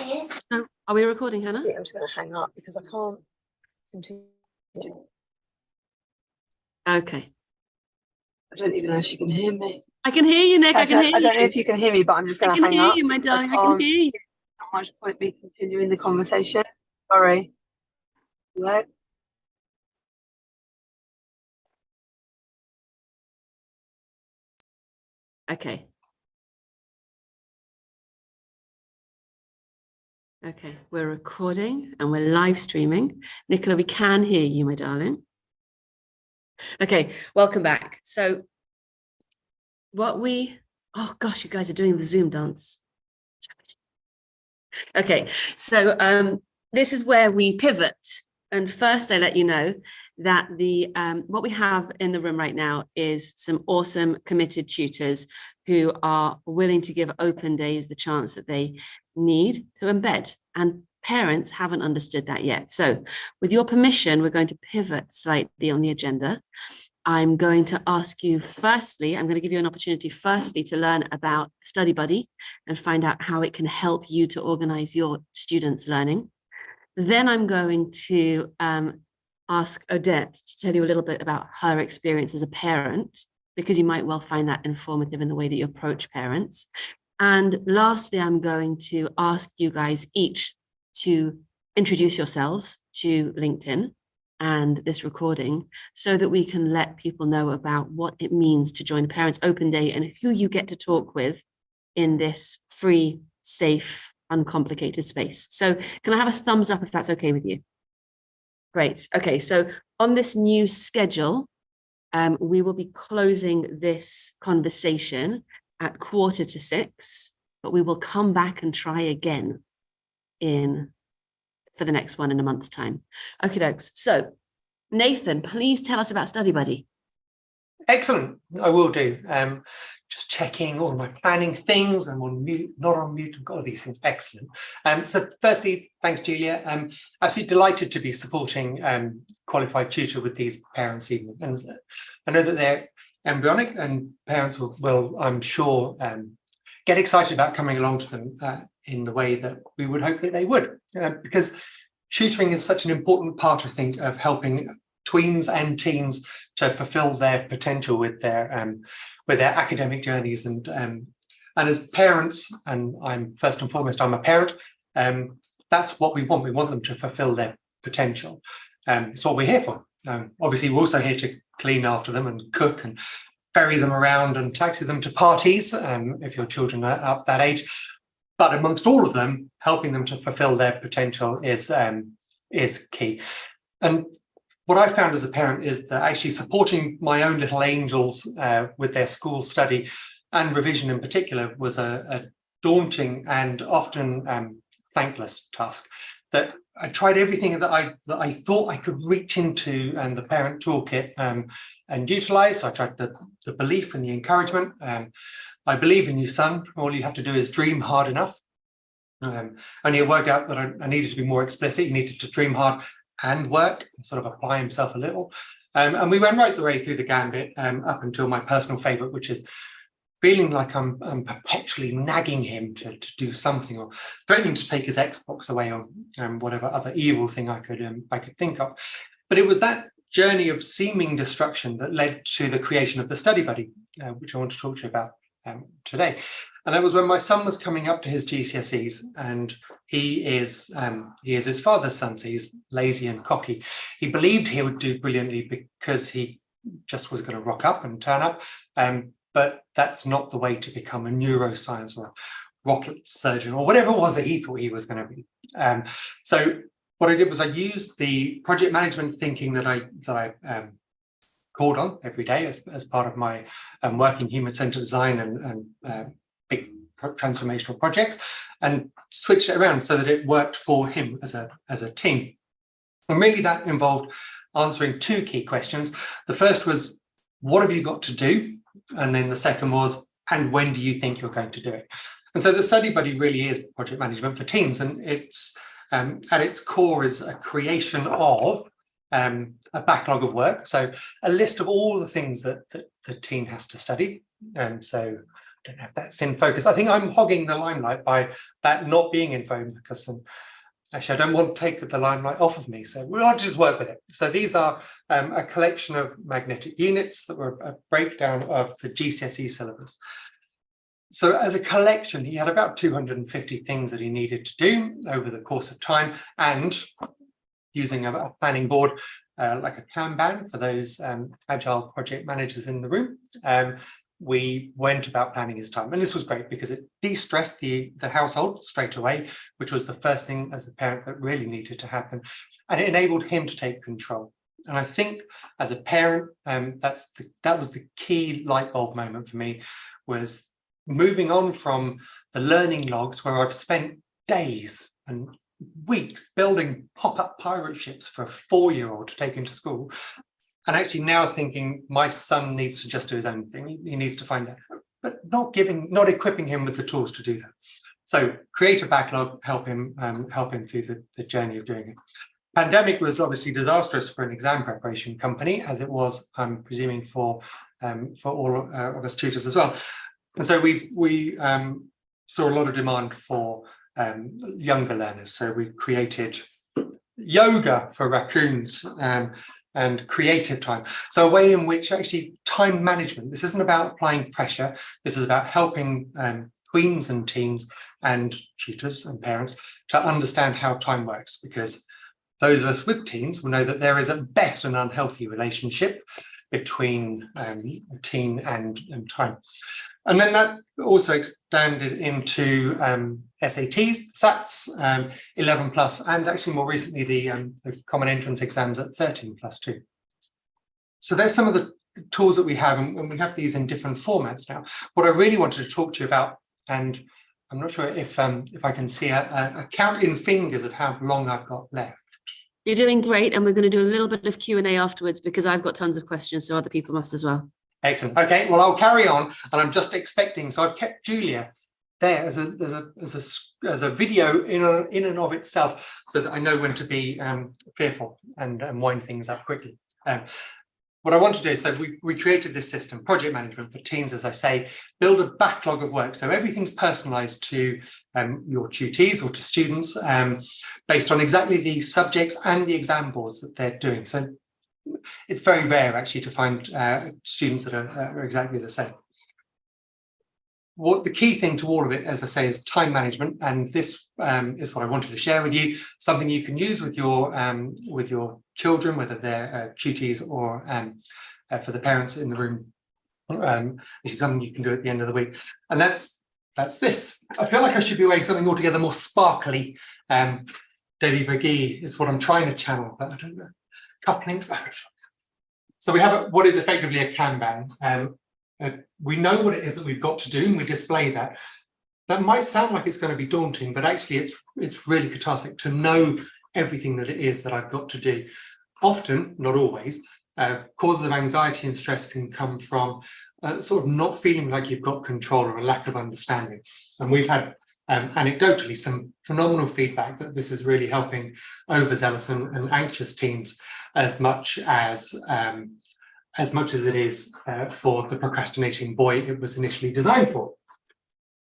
Oh, are we recording, Hannah? I'm just going to hang up because I can't continue. Okay. I don't even know if you can hear me. I can hear you, Nick. I can hear you. I don't know if you can hear me, but I'm just going to hang up. I can hear you, my darling. I can hear you. Not much point me continuing the conversation. Sorry. Hello? Okay. Okay, we're recording and we're live streaming. Nicola, we can hear you, my darling. Okay, welcome back. So oh gosh, you guys are doing the Zoom dance. Okay, so this is where we pivot. And first I let you know that what we have in the room right now is some awesome committed tutors who are willing to give open days the chance that they need to embed, and parents haven't understood that yet. So with your permission, we're going to pivot slightly on the agenda. I'm going to ask you I'm going to give you an opportunity firstly to learn about Study Buddy and find out how it can help you to organize your students' learning. Then I'm going to ask Odette to tell you a little bit about her experience as a parent, because you might well find that informative in the way that you approach parents. And lastly, I'm going to ask you guys each to introduce yourselves to LinkedIn and this recording so that we can let people know about what it means to join Parents Open Day and who you get to talk with in this free, safe, uncomplicated space. So can I have a thumbs up if that's okay with you? Great. Okay, so on this new schedule, we will be closing this conversation at 5:45, but we will come back and try again for the next one in a month's time. Okay, dokes. So Nathan, please tell us about Study Buddy. Excellent, I will do. Just checking all my planning things. I'm on mute, not on mute. I've got all these things. Excellent. So firstly, thanks, Julia. Absolutely delighted to be supporting Qualified Tutor with these parents' evening. And I know that they're embryonic, and parents will I'm sure, get excited about coming along to them in the way that we would hope that they would, because tutoring is such an important part, I think, of helping tweens and teens to fulfill their potential with their academic journeys. And as parents, and I'm first and foremost, I'm a parent, that's what we want. We want them to fulfill their potential. It's what we're here for. Obviously, we're also here to clean after them and cook and ferry them around and taxi them to parties if your children are up that age. But amongst all of them, helping them to fulfill their potential is key. And what I found as a parent is that actually supporting my own little angels with their school study and revision in particular was a daunting and often thankless task. That I tried everything that I thought I could reach into and the parent toolkit and utilize. So I tried the belief and the encouragement. I believe in you, son. All you have to do is dream hard enough. Only it worked out that I needed to be more explicit. You needed to dream hard and work, sort of apply himself a little. And we went right the way through the gambit up until my personal favorite, which is feeling like I'm perpetually nagging him to do something, or threatening to take his Xbox away, or whatever other evil thing I could think of. But it was that journey of seeming destruction that led to the creation of the Study Buddy, which I want to talk to you about today. And that was when my son was coming up to his GCSEs, and he is his father's son, so he's lazy and cocky. He believed he would do brilliantly because he just was going to rock up and turn up. But that's not the way to become a neuroscience or a rocket surgeon or whatever it was that he thought he was going to be. So what I did was I used the project management thinking that I called on every day as part of my work in human-centered design and big transformational projects, and switched it around so that it worked for him as a team. And really that involved answering two key questions. The first was, what have you got to do? And then the second was, and when do you think you're going to do it? And so the Study Buddy really is project management for teams, and it's at its core is a creation of a backlog of work. So a list of all the things that the teen has to study. So don't know if that's in focus. I think I'm hogging the limelight by that not being in focus. And actually, I don't want to take the limelight off of me, so we'll just work with it. So these are a collection of magnetic units that were a breakdown of the GCSE syllabus. So as a collection, he had about 250 things that he needed to do over the course of time, and using a planning board like a Kanban for those agile project managers in the room, we went about planning his time. And this was great because it de-stressed the household straight away, which was the first thing as a parent that really needed to happen. And it enabled him to take control. And I think as a parent, that was the key light bulb moment for me, was moving on from the learning logs where I've spent days and weeks building pop-up pirate ships for a 4-year-old to take into school, and actually now thinking my son needs to just do his own thing. He needs to find out, but not equipping him with the tools to do that. So create a backlog, help him through the journey of doing it. Pandemic was obviously disastrous for an exam preparation company, as it was, I'm presuming, for all of us tutors as well. And so we saw a lot of demand for younger learners. So we created yoga for raccoons and creative time. So a way in which actually time management, this isn't about applying pressure, this is about helping tweens and teens and tutors and parents to understand how time works, because those of us with teens will know that there is at best an unhealthy relationship between teen and time. And then that also expanded into SATs, SATs, 11 plus, and actually more recently the common entrance exams at 13 plus too. So there's some of the tools that we have, and we have these in different formats now. What I really wanted to talk to you about, and I'm not sure if I can see a count in fingers of how long I've got left. You're doing great, and we're going to do a little bit of Q&A afterwards because I've got tons of questions, so other people must as well. Excellent. Okay, well, I'll carry on, and I'm just expecting. So I've kept Julia there as a video in and of itself, so that I know when to be fearful and wind things up quickly. What I want to do is, so we created this system, project management for teens, as I say, build a backlog of work. So everything's personalised to your tutees or to students based on exactly the subjects and the exam boards that they're doing. So it's very rare actually to find students that are exactly the same. What the key thing to all of it, as I say, is time management, and this is what I wanted to share with you. Something you can use with your children, whether they're tutees or for the parents in the room. This is something you can do at the end of the week, and that's this. I feel like I should be wearing something altogether more sparkly. Debbie McGee is what I'm trying to channel, but I don't know. Cufflinks. So we have what is effectively a Kanban. We know what it is that we've got to do, and we display that. That might sound like it's going to be daunting, but actually it's really cathartic to know everything that it is that I've got to do. Often, not always, causes of anxiety and stress can come from sort of not feeling like you've got control or a lack of understanding. And we've had anecdotally some phenomenal feedback that this is really helping overzealous and anxious teens as much as it is for the procrastinating boy it was initially designed for.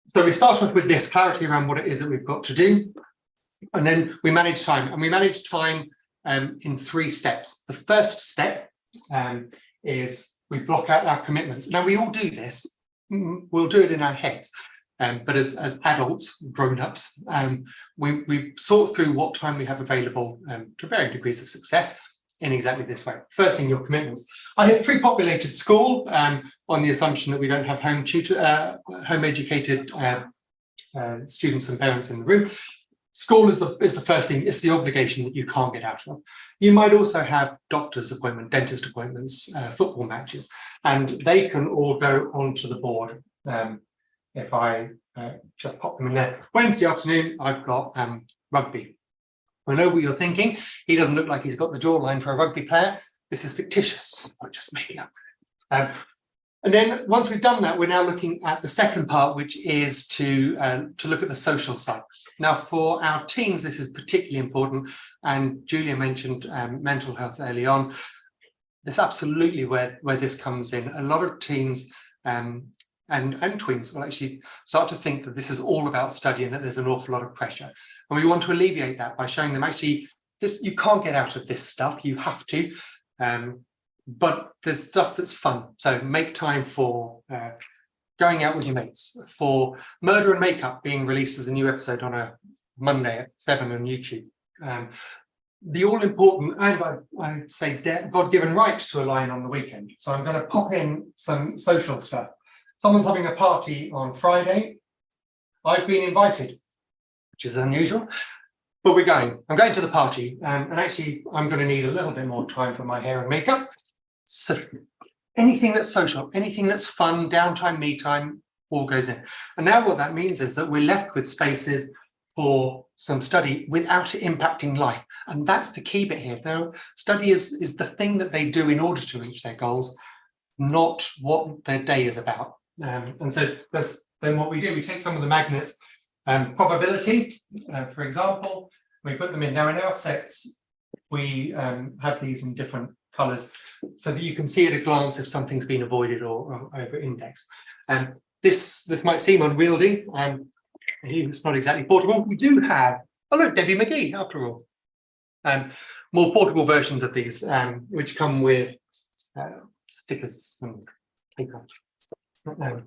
So we started with this clarity around what it is that we've got to do, and then we manage time. And we manage time in 3 steps. The first step is we block out our commitments. Now, we all do this. We'll do it in our heads. But as adults, grown-ups, we sort through what time we have available to varying degrees of success in exactly this way. First thing, your commitments. I have pre-populated school on the assumption that we don't have home-educated students and parents in the room. School is the first thing. It's the obligation that you can't get out of. You might also have doctor's appointments, dentist appointments, football matches, and they can all go onto the board. If I just pop them in there. Wednesday afternoon, I've got rugby. I know what you're thinking. He doesn't look like he's got the jawline for a rugby player. This is fictitious. I'm just making up. And then once we've done that, we're now looking at the second part, which is to look at the social side. Now, for our teens, this is particularly important. And Julia mentioned mental health early on. This absolutely where this comes in. A lot of teens and tweens will actually start to think that this is all about study and that there's an awful lot of pressure. And we want to alleviate that by showing them actually this, you can't get out of this stuff, you have to, but there's stuff that's fun. So make time for going out with your mates, for Murder and Makeup being released as a new episode on a Monday at 7 on YouTube. The all-important, and I'd say God-given right to a line on the weekend. So I'm going to pop in some social stuff. Someone's having a party on Friday. I've been invited, which is unusual, but we're going. I'm going to the party, and actually I'm going to need a little bit more time for my hair and makeup. So anything that's social, anything that's fun, downtime, me time, all goes in. And now what that means is that we're left with spaces for some study without it impacting life. And that's the key bit here. Now, study is the thing that they do in order to reach their goals, not what their day is about. And so then what we do, we take some of the magnets, probability, for example, we put them in. Now in our sets, we have these in different colours so that you can see at a glance if something's been avoided or over indexed. And this might seem unwieldy, it's not exactly portable. We do have, oh look, Debbie McGee, after all. More portable versions of these, which come with stickers and paper. But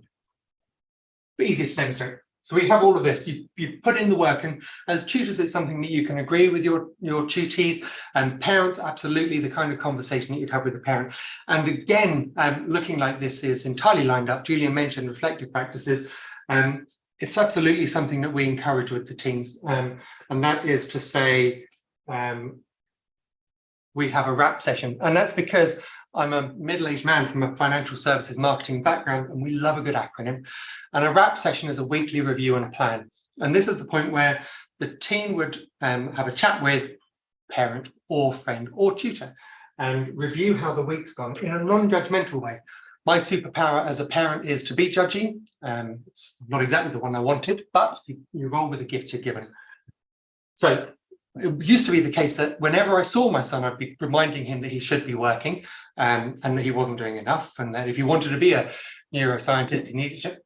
easier to demonstrate. So we have all of this. You put in the work, and as tutors, it's something that you can agree with your tutees, and parents, absolutely the kind of conversation that you'd have with a parent. And again, looking like this is entirely lined up. Julia mentioned reflective practices. It's absolutely something that we encourage with the teams, and that is to say, we have a wrap session, and that's because I'm a middle-aged man from a financial services marketing background, and we love a good acronym. And a wrap session is a weekly review and plan. And this is the point where the team would have a chat with parent or friend or tutor and review how the week's gone in a non-judgmental way. My superpower as a parent is to be judgy. It's not exactly the one I wanted, but you roll with the gift you're given. So it used to be the case that whenever I saw my son, I'd be reminding him that he should be working and that he wasn't doing enough, and that if he wanted to be a neuroscientist, he needed to.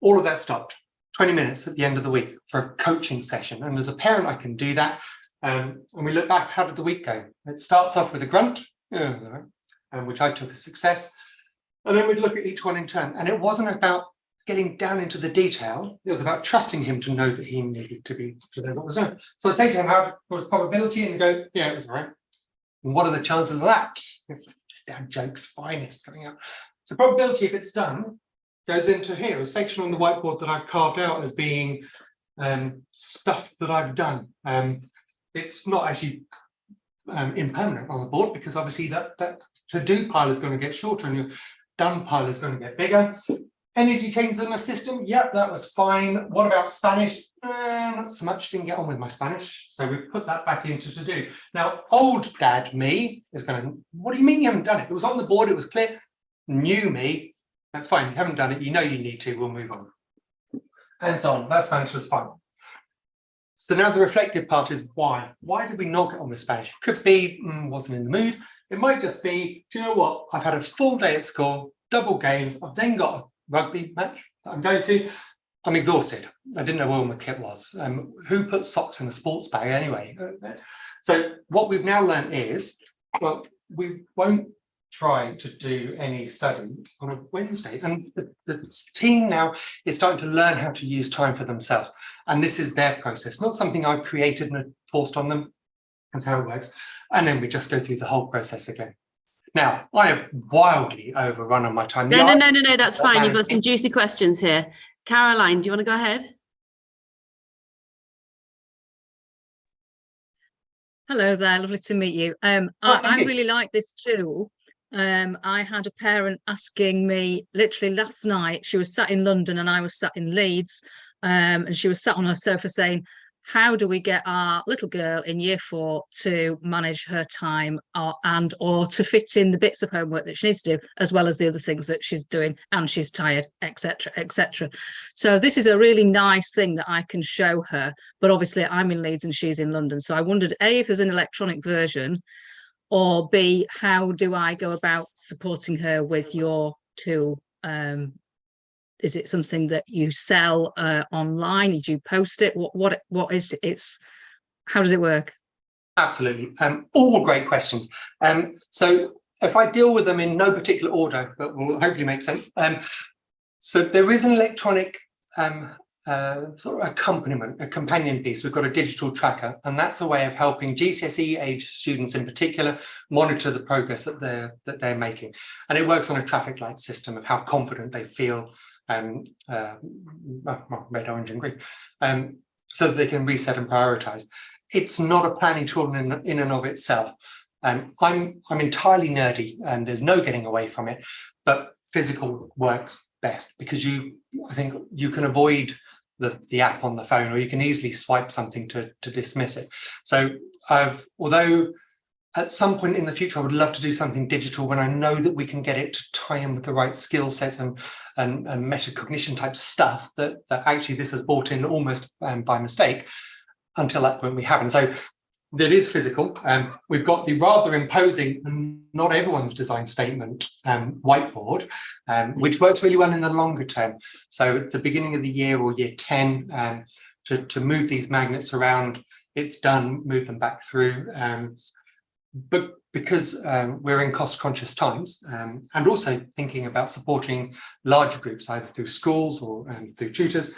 All of that stopped. 20 minutes at the end of the week for a coaching session. And as a parent, I can do that. And we look back, how did the week go? It starts off with a grunt, which I took as success. And then we'd look at each one in turn. And it wasn't about getting down into the detail. It was about trusting him to know that he needed to know what was done. So I'd say to him, how was probability? And he'd go, yeah, it was all right. And what are the chances of that? It's dad jokes, fine, it's coming out. So probability, if it's done, goes into here, a section on the whiteboard that I've carved out as being stuff that I've done. It's not actually impermanent on the board, because obviously that to-do pile is going to get shorter and your done pile is going to get bigger. Energy changes in the system, yep, that was fine. What about Spanish? Not so much, didn't get on with my Spanish. So we put that back into to-do. Now, old dad me is going, what do you mean you haven't done it? It was on the board, it was clear. New me, that's fine, you haven't done it, you know you need to, we'll move on. And so on, that Spanish was fine. So now the reflective part is why? Why did we not get on with Spanish? Could be, wasn't in the mood. It might just be, do you know what? I've had a full day at school, double games. I've then got a rugby match that I'm going to. I'm exhausted. I didn't know where all my kit was. Who puts socks in a sports bag anyway? So what we've now learned is, well, we won't try to do any study on a Wednesday. And the team now is starting to learn how to use time for themselves. And this is their process, not something I've created and forced on them. That's how it works. And then we just go through the whole process again. Now, I have wildly overrun on my time. No, that's fine. You've got some juicy questions here. Caroline, do you want to go ahead? Hello there, lovely to meet you. I really like this tool. I had a parent asking me literally last night. She was sat in London and I was sat in Leeds, and she was sat on her sofa saying, how do we get our little girl in year 4 to manage her time or to fit in the bits of homework that she needs to do, as well as the other things that she's doing, and she's tired, etc., etc. So this is a really nice thing that I can show her, but obviously I'm in Leeds and she's in London. So I wondered, A, if there's an electronic version, or B, how do I go about supporting her with your tool? Is it something that you sell online? Did you post it? What is it? How does it work? Absolutely. All great questions. So if I deal with them in no particular order, but will hopefully make sense. So there is an electronic sort of accompaniment, a companion piece. We've got a digital tracker, and that's a way of helping GCSE age students in particular monitor the progress that they're making. And it works on a traffic light system of how confident they feel, red, orange and green, so that they can reset and prioritize. It's not a planning tool in and of itself. I'm entirely nerdy, and there's no getting away from it, but physical works best because I think you can avoid the app on the phone, or you can easily swipe something to dismiss it. So although at some point in the future I would love to do something digital when I know that we can get it to tie in with the right skill sets and metacognition type stuff that actually this has brought in almost by mistake. Until that point we haven't. So that is physical. We've got the rather imposing, not everyone's design statement whiteboard, which works really well in the longer term. So at the beginning of the year or year 10, to move these magnets around, it's done, move them back through. But because we're in cost-conscious times, and also thinking about supporting larger groups, either through schools or through tutors,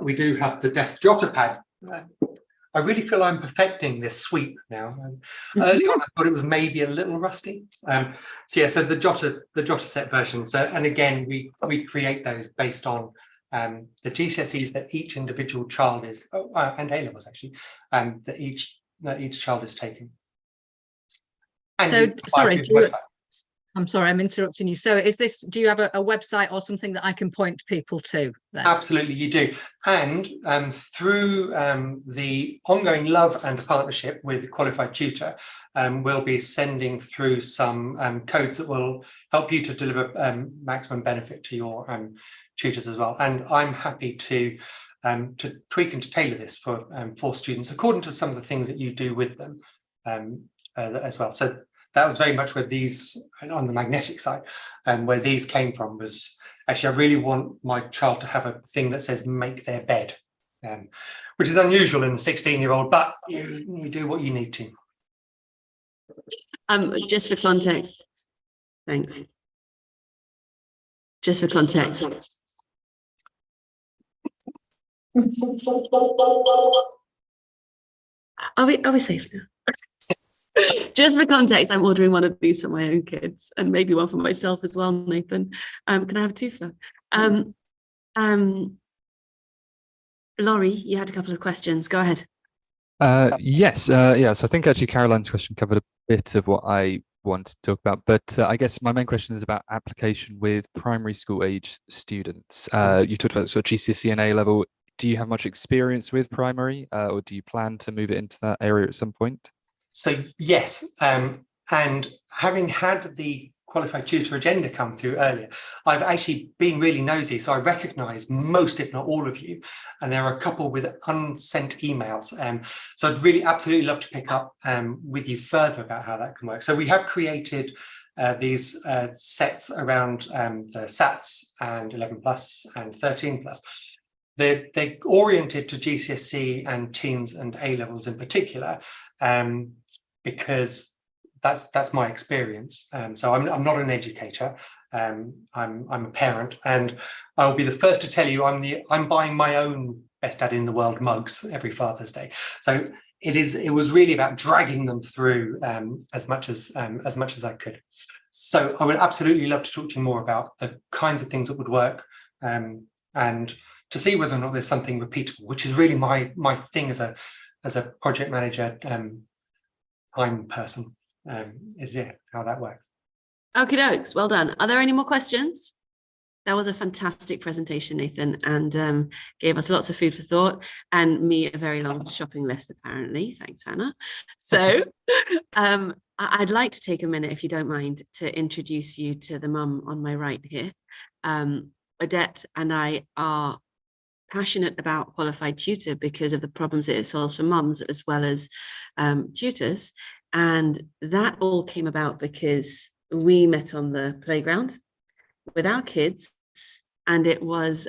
we do have the desk jotter pad. I really feel I'm perfecting this sweep now. Early on, I thought it was maybe a little rusty. So the jotter set version. So, and again, we create those based on the GCSEs that each individual child is, and A-levels actually, that each child is taking. And so, sorry, I'm sorry, I'm interrupting you. So do you have a website or something that I can point people to then? Absolutely, you do. And through the ongoing love and partnership with Qualified Tutor, we'll be sending through some codes that will help you to deliver maximum benefit to your tutors as well. And I'm happy to tweak and to tailor this for students according to some of the things that you do with them as well. So that was very much where these, on the magnetic side, where these came from was, actually, I really want my child to have a thing that says make their bed, which is unusual in a 16-year-old, but you do what you need to. Just for context, thanks. Just for context. Are we safe now? Just for context, I'm ordering one of these for my own kids and maybe one for myself as well, Nathan. Can I have a twofer? Laurie, you had a couple of questions. Go ahead. Yes. So I think actually Caroline's question covered a bit of what I wanted to talk about, but I guess my main question is about application with primary school age students. You talked about sort of GCSE and A level. Do you have much experience with primary, or do you plan to move it into that area at some point? So yes, and having had the Qualified Tutor agenda come through earlier, I've actually been really nosy, so I recognise most, if not all of you, and there are a couple with unsent emails. So I'd really absolutely love to pick up with you further about how that can work. So we have created these sets around the SATs and 11 plus and 13 plus. They're oriented to GCSE and teens and A levels in particular, because that's my experience. So I'm not an educator. I'm a parent, and I'll be the first to tell you I'm buying my own Best Dad in the World mugs every Father's Day. So it was really about dragging them through as much as I could. So I would absolutely love to talk to you more about the kinds of things that would work, and to see whether or not there's something repeatable, which is really my thing as a project manager, time person, is how that works. Okie dokes, well done. Are there any more questions? That was a fantastic presentation, Nathan, and gave us lots of food for thought, and me a very long shopping list, apparently. Thanks, Hannah. So I'd like to take a minute, if you don't mind, to introduce you to the mum on my right here. Odette and I are passionate about Qualified Tutor because of the problems it solves for mums as well as tutors. And that all came about because we met on the playground. with our kids, and it was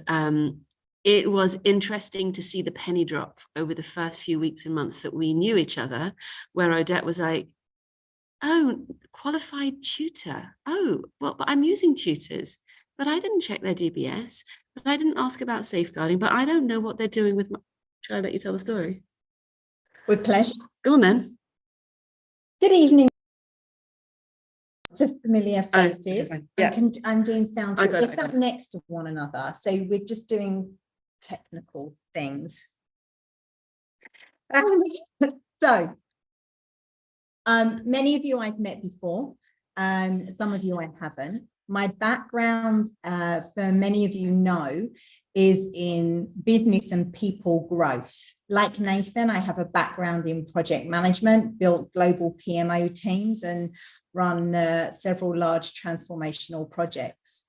interesting to see the penny drop over the first few weeks and months that we knew each other, where Odette was like, oh, qualified tutor. Oh, well, but I'm using tutors, but I didn't check their DBS, but I didn't ask about safeguarding, but I don't know what they're doing with my... Shall I let you tell the story? With pleasure. Go on then. Good evening. Lots of familiar Oh, faces. okay, yeah. I'm doing sound. I got it, We're sat next to one another, so we're just doing technical things. So, many of you I've met before, some of you I haven't. My background, for many of you know, is in business and people growth. Like Nathan, I have a background in project management, built global PMO teams and run several large transformational projects.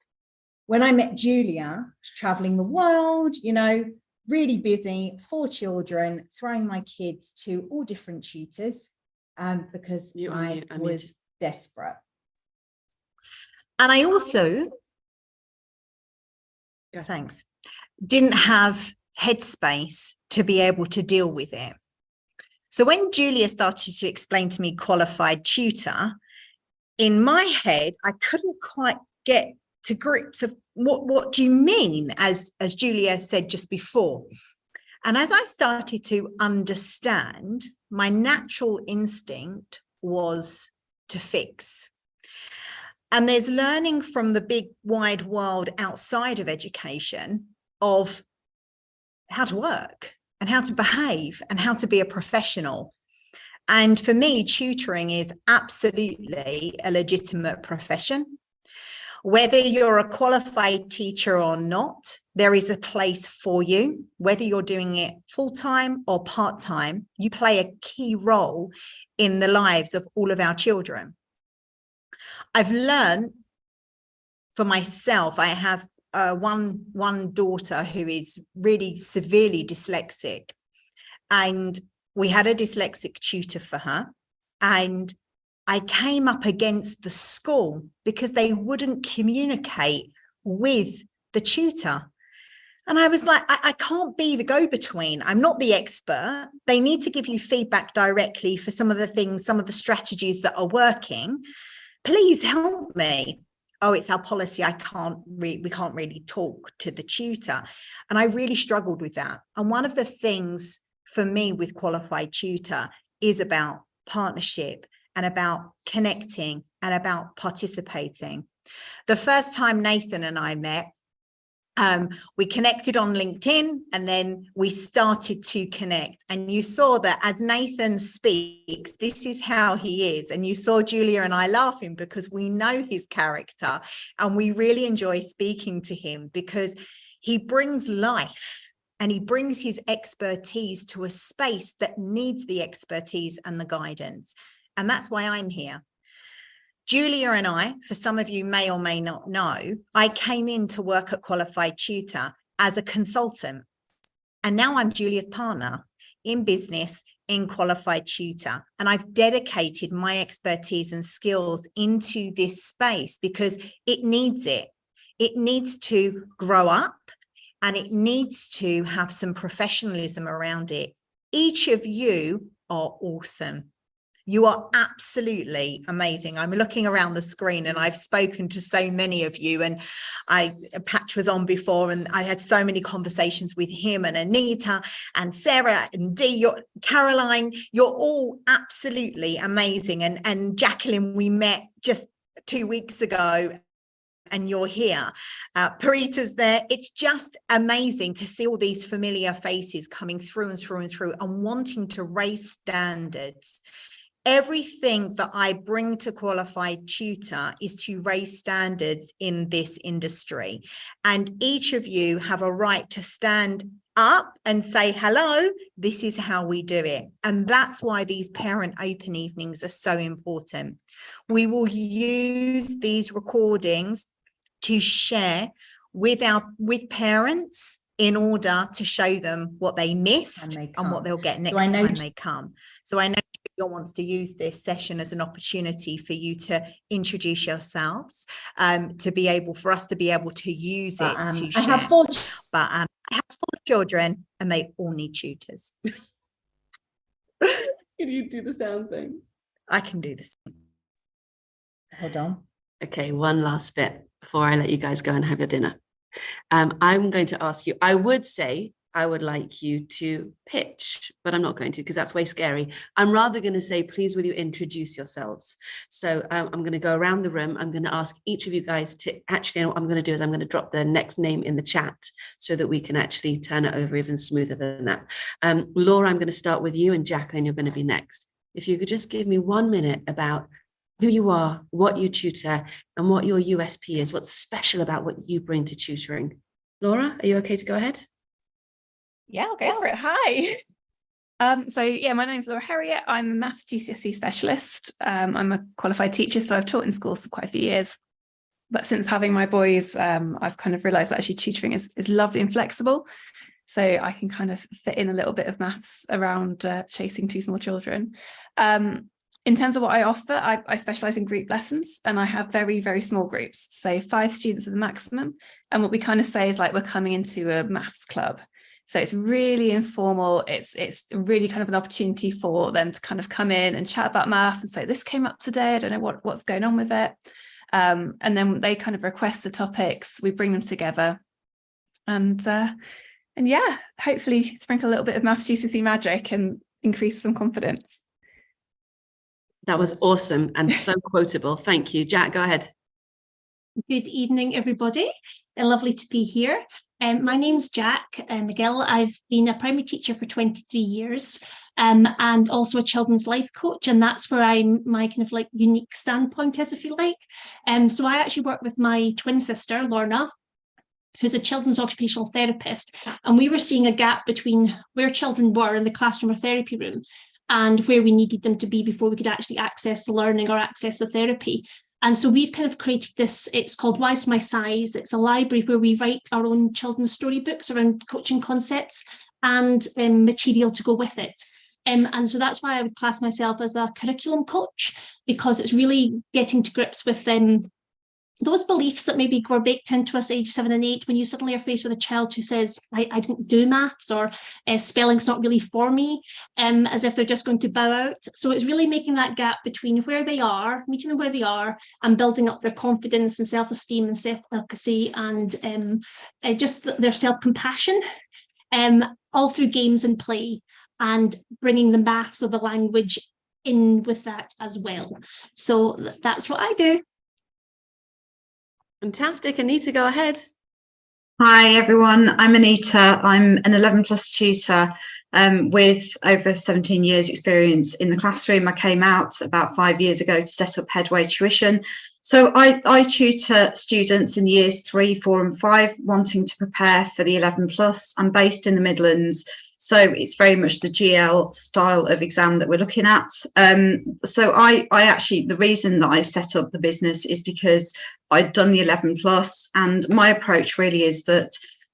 When I met Julia, I was traveling the world, you know, really busy, 4 children, throwing my kids to all different tutors because I was desperate. And I also, thanks, didn't have headspace to be able to deal with it. So when Julia started to explain to me qualified tutor, in my head, I couldn't quite get to grips of what do you mean, as Julia said just before. And as I started to understand, my natural instinct was to fix. And there's learning from the big wide world outside of education of how to work and how to behave and how to be a professional. And for me, tutoring is absolutely a legitimate profession. Whether you're a qualified teacher or not, there is a place for you. Whether you're doing it full-time or part-time, you play a key role in the lives of all of our children. I've learned for myself, I have one daughter who is really severely dyslexic, and we had a dyslexic tutor for her, and I came up against the school because they wouldn't communicate with the tutor. And I was like, I can't be the go-between. I'm not the expert. They need to give you feedback directly for some of the things, some of the strategies that are working. Please help me. Oh, it's our policy. We can't really talk to the tutor. And I really struggled with that. And one of the things for me with qualified tutor is about partnership and about connecting and about participating. The first time Nathan and I met, we connected on LinkedIn, and then we started to connect. And you saw that as Nathan speaks, this is how he is. And you saw Julia and I laughing because we know his character and we really enjoy speaking to him because he brings life and he brings his expertise to a space that needs the expertise and the guidance. And that's why I'm here. Julia and I, for some of you may or may not know, I came in to work at Qualified Tutor as a consultant. And now I'm Julia's partner in business in Qualified Tutor. And I've dedicated my expertise and skills into this space because it needs it. It needs to grow up and it needs to have some professionalism around it. Each of you are awesome. You are absolutely amazing. I'm looking around the screen and I've spoken to so many of you, and Patch was on before and I had so many conversations with him and Anita and Sarah and Dee, Caroline, you're all absolutely amazing. And Jacqueline, we met just 2 weeks ago and you're here. Parita's there. It's just amazing to see all these familiar faces coming through and through and through and wanting to raise standards. Everything that I bring to Qualified Tutor is to raise standards in this industry. And each of you have a right to stand up and say, hello, this is how we do it. And that's why these parent open evenings are so important. We will use these recordings to share with parents in order to show them what they missed and what they'll get next time they come. So I know Julia wants to use this session as an opportunity for you to introduce yourselves, for us to be able to use it to share. I have 4 children and they all need tutors. Can you do the sound thing? I can do this. Hold on. Okay, one last bit before I let you guys go and have your dinner. I'm going to ask you, I would say I would like you to pitch, but I'm not going to because that's way scary. I'm rather going to say, please, will you introduce yourselves? So I'm going to go around the room. I'm going to ask each of you guys to actually, what I'm going to do is I'm going to drop the next name in the chat so that we can actually turn it over even smoother than that. Laura, I'm going to start with you, and Jacqueline, you're going to be next. If you could just give me 1 minute about who you are, what you tutor, and what your USP is, what's special about what you bring to tutoring. Laura, are you okay to go ahead? Yeah, I'll go for it. Hi. So yeah, my name's Laura Harriet. I'm a maths GCSE specialist. I'm a qualified teacher, so I've taught in schools for quite a few years. But since having my boys, I've kind of realised that actually tutoring is lovely and flexible. So I can kind of fit in a little bit of maths around chasing 2 small children. In terms of what I offer, I specialise in group lessons, and I have very, very small groups. So 5 students is the maximum. And what we kind of say is like we're coming into a maths club. So it's really informal. It's really kind of an opportunity for them to kind of come in and chat about maths and say, this came up today, I don't know what's going on with it. And then they kind of request the topics, we bring them together. And yeah, hopefully sprinkle a little bit of maths GCSE magic and increase some confidence. That was awesome and so quotable. Thank you. Jack, go ahead. Good evening, everybody. Lovely to be here. My name's Jack McGill. I've been a primary teacher for 23 years and also a children's life coach. And that's where my kind of like unique standpoint is, if you like. So I actually work with my twin sister, Lorna, who's a children's occupational therapist. And we were seeing a gap between where children were in the classroom or therapy room and where we needed them to be before we could actually access the learning or access the therapy. And so we've kind of created this, it's called Wise My Size. It's a library where we write our own children's storybooks around coaching concepts and material to go with it. And so that's why I would class myself as a curriculum coach, because it's really getting to grips with those beliefs that maybe were baked into us age 7 and 8, when you suddenly are faced with a child who says, I don't do maths, or spelling's not really for me, as if they're just going to bow out. So it's really making that gap between where they are, meeting them where they are, and building up their confidence and self-esteem and self-efficacy and just their self-compassion, all through games and play, and bringing the maths or the language in with that as well. So that's what I do. Fantastic. Anita, go ahead. Hi, everyone. I'm Anita. I'm an 11 plus tutor with over 17 years experience in the classroom. I came out about 5 years ago to set up Headway Tuition. So I tutor students in years 3, 4 and 5 wanting to prepare for the 11 plus. I'm based in the Midlands. So it's very much the GL style of exam that we're looking at. So I actually, the reason that I set up the business is because I'd done the 11 plus, and my approach really is that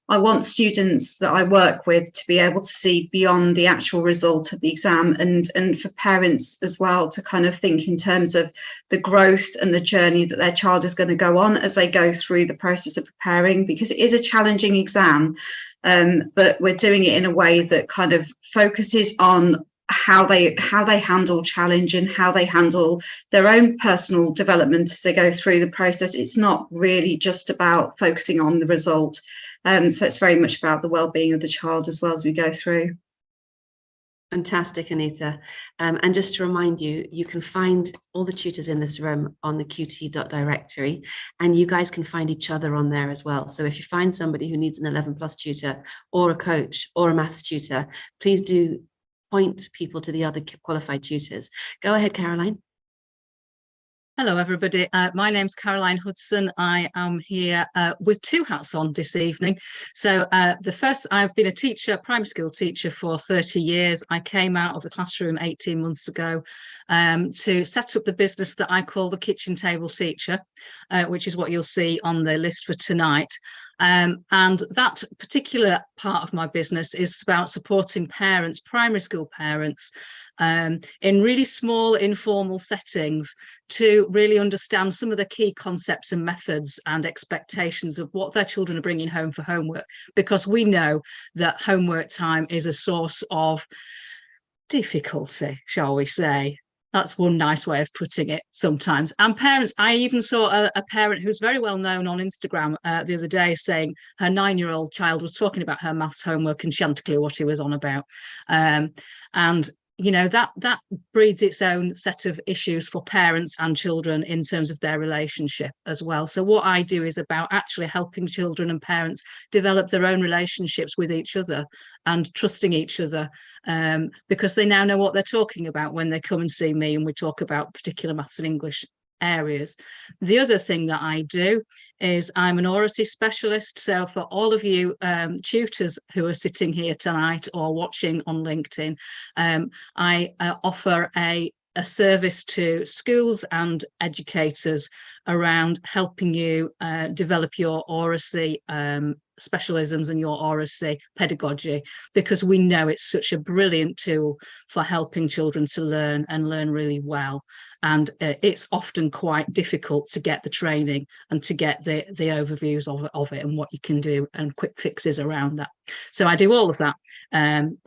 I want students that I work with to be able to see beyond the actual result of the exam, and for parents as well to kind of think in terms of the growth and the journey that their child is going to go on as they go through the process of preparing, because it is a challenging exam. But we're doing it in a way that kind of focuses on how they handle challenge and how they handle their own personal development as they go through the process. It's not really just about focusing on the result. So it's very much about the well-being of the child as well as we go through. Fantastic, Anita. And just to remind you, you can find all the tutors in this room on the qt.directory, and you guys can find each other on there as well. So if you find somebody who needs an 11 plus tutor or a coach or a maths tutor, please do point people to the other qualified tutors. Go ahead, Caroline. Hello, everybody. My name's Caroline Hudson. I am here with 2 hats on this evening. So the first, I've been a teacher, primary school teacher for 30 years. I came out of the classroom 18 months ago to set up the business that I call the Kitchen Table Teacher, which is what you'll see on the list for tonight. And that particular part of my business is about supporting parents, primary school parents, in really small informal settings to really understand some of the key concepts and methods and expectations of what their children are bringing home for homework, because we know that homework time is a source of difficulty, shall we say. That's one nice way of putting it sometimes. And parents, I even saw a parent who's very well known on Instagram the other day saying her 9-year-old child was talking about her maths homework and she hadn't a clue what he was on about. And you know, that breeds its own set of issues for parents and children in terms of their relationship as well. So what I do is about actually helping children and parents develop their own relationships with each other and trusting each other, because they now know what they're talking about when they come and see me and we talk about particular maths and English areas. The other thing that I do is I'm an oracy specialist. So for all of you tutors who are sitting here tonight or watching on LinkedIn, I offer a service to schools and educators around helping you develop your oracy specialisms and your oracy pedagogy, because we know it's such a brilliant tool for helping children to learn and learn really well. And it's often quite difficult to get the training and to get the overviews of it and what you can do and quick fixes around that. So I do all of that, and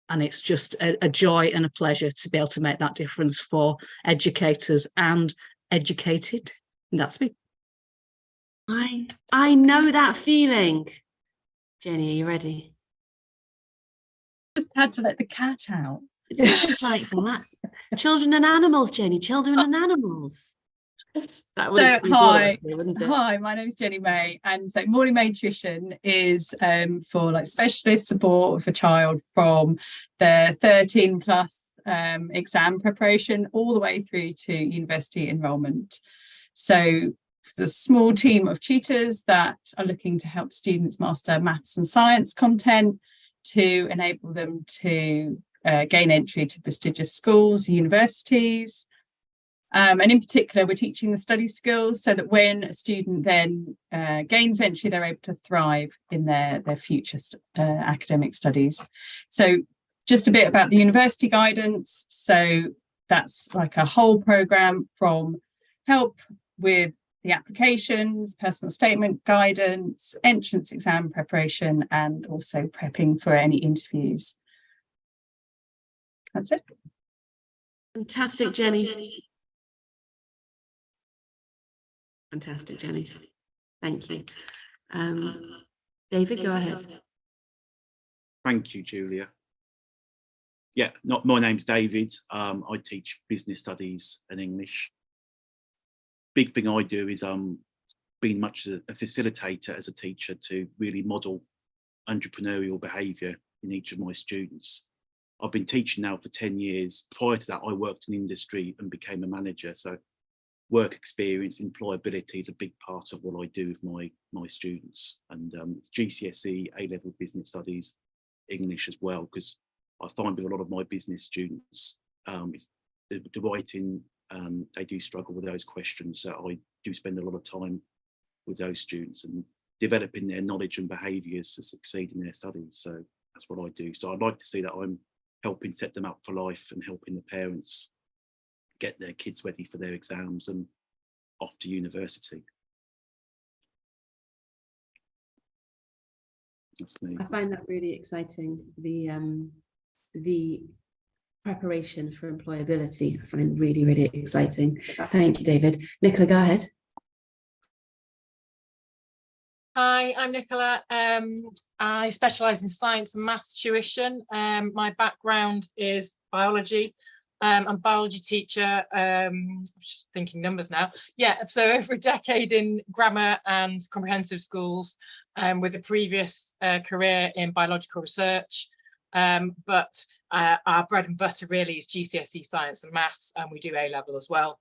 it's just a joy and a pleasure to be able to make that difference for educators and educated. And that's me. I know that feeling. Jenny, are you ready? Just had to let the cat out. It's like that. Children and animals, Jenny. Children and animals. That would So hi, wouldn't it? Hi, my name's Jenny May, and so Morning May Tuition is for like specialist support for child from the 13 plus exam preparation all the way through to university enrolment. So there's a small team of tutors that are looking to help students master maths and science content to enable them to gain entry to prestigious schools, universities. And in particular, we're teaching the study skills so that when a student then gains entry, they're able to thrive in their future academic studies. So just a bit about the university guidance. So that's like a whole programme from help with the applications, personal statement guidance, entrance exam preparation, and also prepping for any interviews. That's it. Fantastic, Jenny. Fantastic, Jenny. Thank you. David, go ahead. Thank you, Julia. Yeah, my name's David. I teach business studies and English. Big thing I do is being much a facilitator as a teacher to really model entrepreneurial behaviour in each of my students. I've been teaching now for 10 years. Prior to that, I worked in industry and became a manager. So work experience, employability is a big part of what I do with my students. And GCSE, A-level business studies, English as well, because I find with a lot of my business students, the writing, they do struggle with those questions. So I do spend a lot of time with those students and developing their knowledge and behaviours to succeed in their studies. So that's what I do. So I'd like to see that I'm helping set them up for life and helping the parents get their kids ready for their exams and off to university. That's me. I find that really exciting. The preparation for employability, I find really, really exciting. Thank you, David. Nicola, go ahead. Hi, I'm Nicola. I specialise in science and maths tuition. My background is biology. I'm a biology teacher, just thinking numbers now. Yeah, so over a decade in grammar and comprehensive schools, with a previous career in biological research. But our bread and butter really is GCSE science and maths, and we do A-level as well.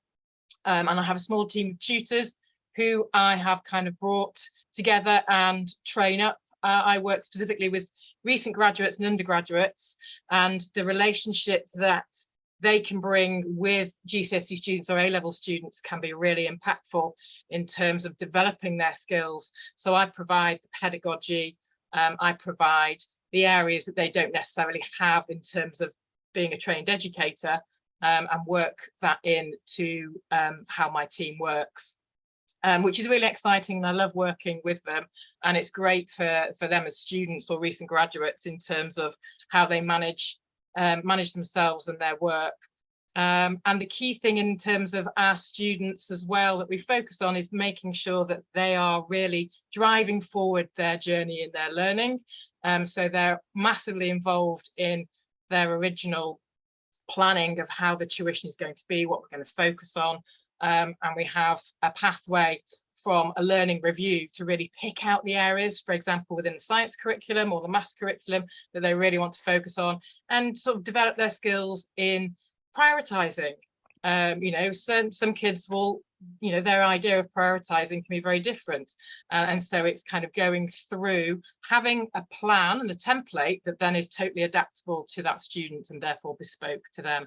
And I have a small team of tutors who I have kind of brought together and train up. I work specifically with recent graduates and undergraduates, and the relationship that they can bring with GCSE students or A-level students can be really impactful in terms of developing their skills. So I provide the pedagogy, I provide the areas that they don't necessarily have in terms of being a trained educator, and work that into how my team works. Which is really exciting, and I love working with them, and it's great for them as students or recent graduates in terms of how they manage themselves and their work. And the key thing in terms of our students as well that we focus on is making sure that they are really driving forward their journey in their learning. So they're massively involved in their original planning of how the tuition is going to be, what we're going to focus on. And we have a pathway from a learning review to really pick out the areas, for example, within the science curriculum or the maths curriculum that they really want to focus on, and sort of develop their skills in prioritizing. You know, some kids will, you know, their idea of prioritizing can be very different. And so it's kind of going through having a plan and a template that then is totally adaptable to that student and therefore bespoke to them.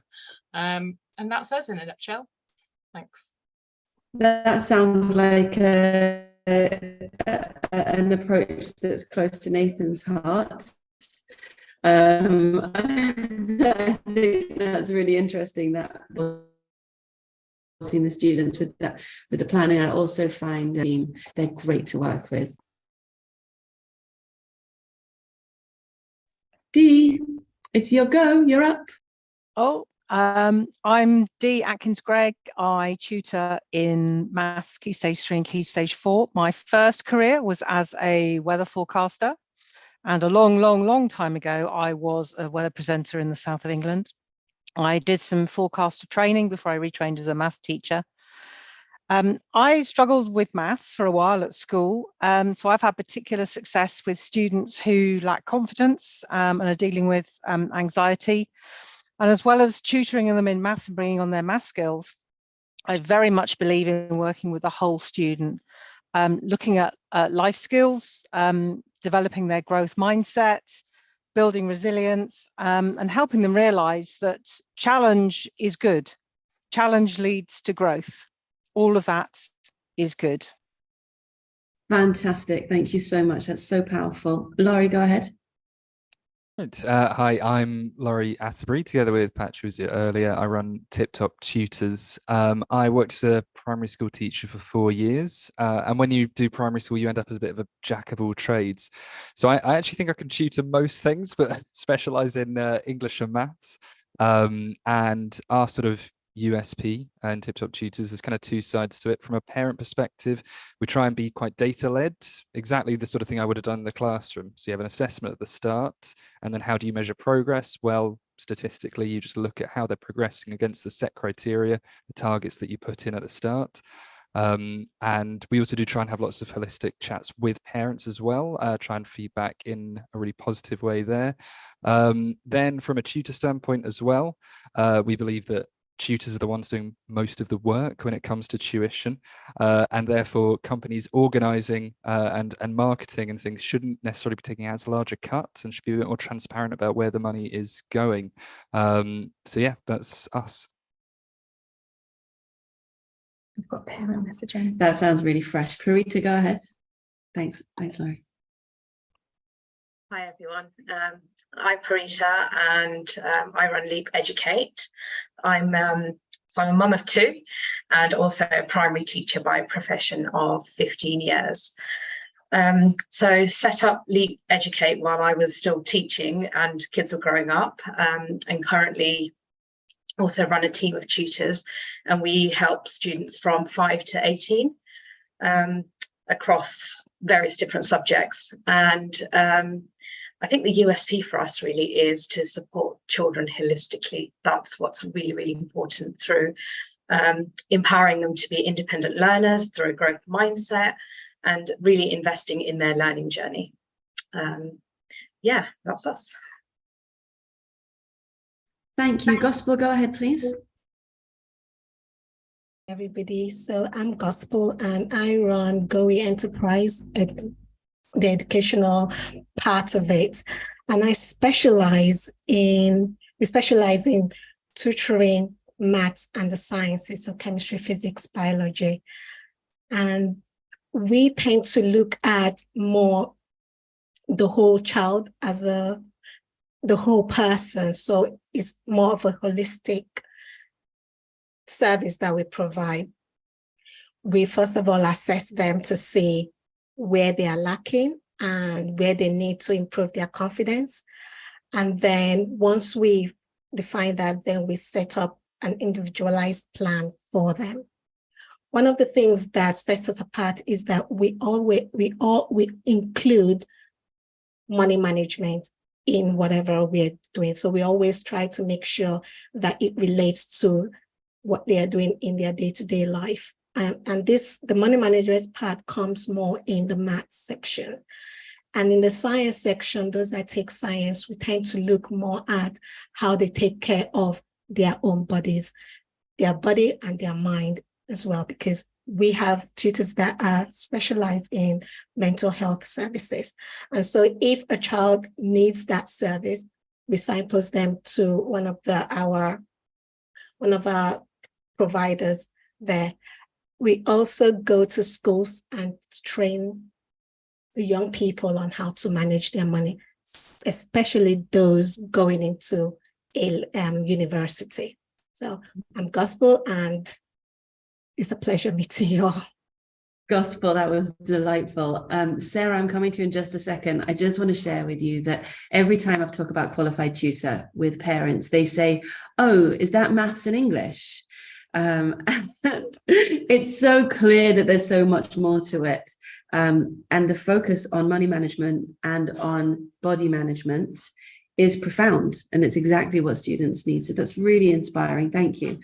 And that's us in a nutshell. Thanks. That sounds like an approach that's close to Nathan's heart. I think that's really interesting, that the students with the planning. I also find they're great to work with. Dee, it's your go. You're up. Oh. I'm Dee Atkins-Gregg. I tutor in maths, Key Stage 3 and Key Stage 4. My first career was as a weather forecaster, and a long time ago, I was a weather presenter in the south of England. I did some forecaster training before I retrained as a maths teacher. I struggled with maths for a while at school, so I've had particular success with students who lack confidence and are dealing with anxiety. And as well as tutoring them in maths and bringing on their math skills, I very much believe in working with the whole student, looking at life skills, developing their growth mindset, building resilience, and helping them realize that challenge is good. Challenge leads to growth. All of that is good. Fantastic. Thank you so much. That's so powerful. Laurie, go ahead. Right. Hi, I'm Laurie Atterbury. Together with Patch, who was here earlier, I run Tip Top Tutors. I worked as a primary school teacher for 4 years. And when you do primary school, you end up as a bit of a jack of all trades. So I actually think I can tutor most things, but specialize in English and maths. And our sort of USP and Tip Top Tutors, there's kind of two sides to it. From a parent perspective, we try and be quite data led, exactly the sort of thing I would have done in the classroom. So you have an assessment at the start, and then how do you measure progress? Well, statistically, you just look at how they're progressing against the set criteria, the targets that you put in at the start. And we also do try and have lots of holistic chats with parents as well, try and feedback in a really positive way there. Then from a tutor standpoint as well, we believe that tutors are the ones doing most of the work when it comes to tuition, and therefore companies organizing and marketing and things shouldn't necessarily be taking as large a cut and should be a bit more transparent about where the money is going. So yeah, that's us. We've got parent messaging. That sounds really fresh. Purita, go ahead. Thanks, Laurie. Hi everyone, I'm Purita, and I run Leap Educate. I'm a mum of 2 and also a primary teacher by profession of 15 years. So set up Leap Educate while I was still teaching and kids are growing up, and currently also run a team of tutors, and we help students from 5 to 18 across various different subjects. And I think the USP for us really is to support children holistically. That's what's really, really important, through empowering them to be independent learners through a growth mindset and really investing in their learning journey. Yeah, that's us. Thank you. Gospel, go ahead, please. Everybody, so I'm Gospel and I run GOE Enterprise, the educational part of it, and we specialize in tutoring, maths, and the sciences, so chemistry, physics, biology. And we tend to look at more the whole child as the whole person. So it's more of a holistic service that we provide. We first of all assess them to see where they are lacking and where they need to improve their confidence. And then once we define that, then we set up an individualized plan for them. One of the things that sets us apart is that we include money management in whatever we're doing. So we always try to make sure that it relates to what they are doing in their day-to-day life. And the money management part comes more in the maths section. And in the science section, those that take science, we tend to look more at how they take care of their own bodies, their body and their mind as well, because we have tutors that are specialized in mental health services. And so if a child needs that service, we signpost them to one of our providers there. We also go to schools and train the young people on how to manage their money, especially those going into a university. So I'm Gospel, and it's a pleasure meeting you all. Gospel, that was delightful. Sarah, I'm coming to you in just a second. I just want to share with you that every time I've talked about qualified tutor with parents, they say, oh, is that maths and English? And it's so clear that there's so much more to it. And the focus on money management and on body management is profound, and it's exactly what students need. So that's really inspiring. Thank you.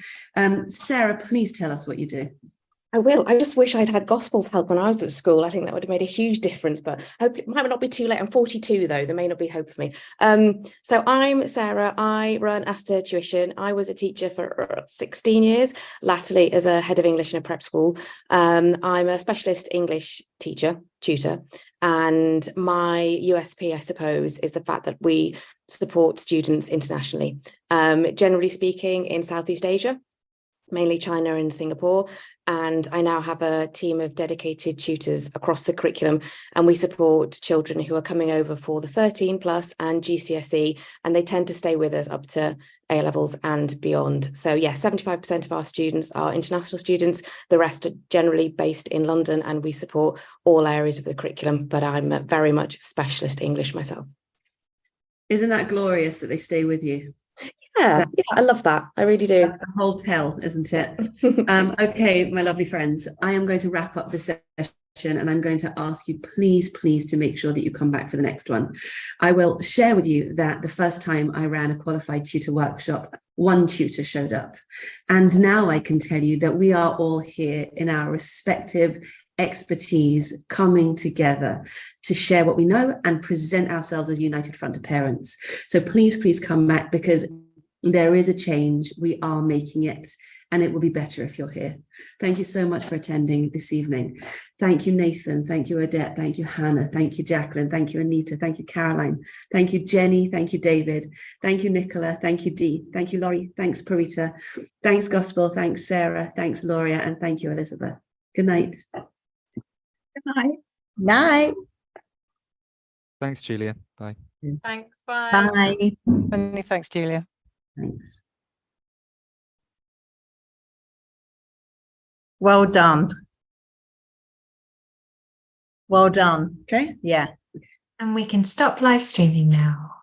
Sarah, please tell us what you do. I will. I just wish I'd had Gospel's help when I was at school. I think that would have made a huge difference, but hope it might not be too late. I'm 42 though. There may not be hope for me. So I'm Sarah. I run Astor Tuition. I was a teacher for 16 years, latterly as a head of English in a prep school. I'm a specialist English tutor, and my USP, I suppose, is the fact that we support students internationally, generally speaking in Southeast Asia, mainly China and Singapore. And I now have a team of dedicated tutors across the curriculum, and we support children who are coming over for the 13 plus and GCSE, and they tend to stay with us up to A levels and beyond. So yeah, 75% of our students are international students. The rest are generally based in London, and we support all areas of the curriculum, but I'm very much specialist English myself. Isn't that glorious that they stay with you? Yeah, I love that. I really do. That's the whole tell, isn't it? Okay, my lovely friends, I am going to wrap up this session, and I'm going to ask you, please, to make sure that you come back for the next one. I will share with you that the first time I ran a qualified tutor workshop, one tutor showed up. And now I can tell you that we are all here in our respective expertise, coming together to share what we know and present ourselves as a united front of parents. So please come back, because there is a change. We are making it, and it will be better if you're here. Thank you so much for attending this evening. Thank you, Nathan. Thank you, Odette. Thank you, Hannah. Thank you, Jacqueline. Thank you, Anita. Thank you, Caroline. Thank you, Jenny. Thank you, David. Thank you, Nicola. Thank you, Dee. Thank you, Laurie. Thanks, Parita. Thanks, Gospel. Thanks, Sarah. Thanks, Lauria. And thank you, Elizabeth. Good night. Good night. Night. Thanks, Julia. Bye. Thanks. Bye. Bye. Many thanks, Julia. Thanks. Well done. Well done. Okay. Yeah. And we can stop live streaming now.